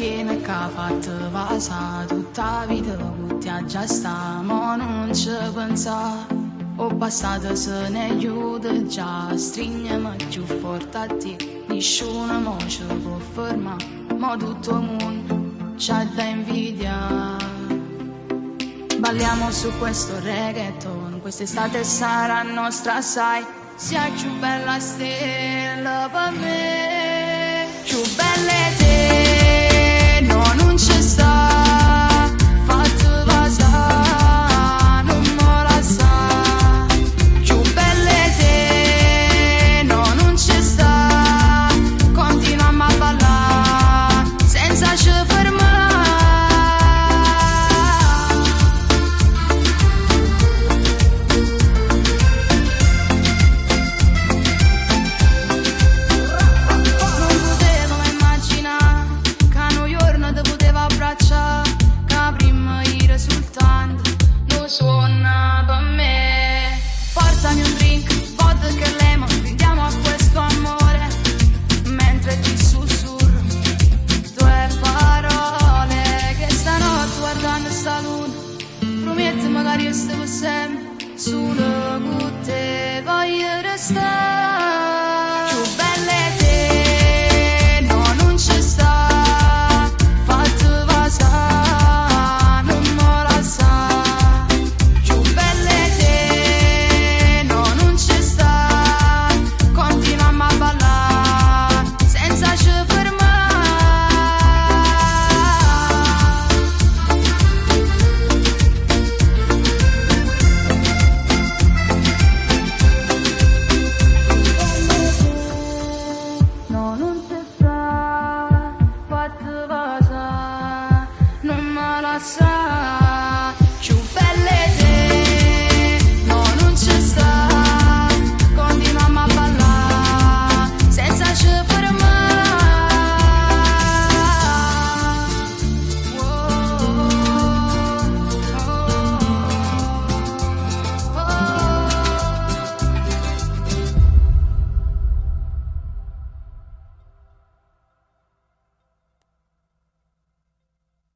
piena che ha fatto vasa tutta la vita tutti a già sta, ma non ci pensa. Ho passato se ne aiuta già, stringiami più forte a te, nessuno mo ci può fermare, ma tutto il mondo c'ha da invidia. Balliamo su questo reggaeton, quest'estate sarà nostra, sai, sia più bella stella per me, più belle te, no non ci sta, fatti vasa, non me la sa, più belle te, no non ci sta, continuiamo a ballare, senza ci fermare. Suona per me, portami un drink, vodka e lemon, brindiamo a questo amore, mentre ti sussurro tue parole, che stanotte guardando sta luna, prometti magari io sto per sempre, solo con te voglio restare, più belle te, no non ci sta, fatti vasa, non me la sa. Outside.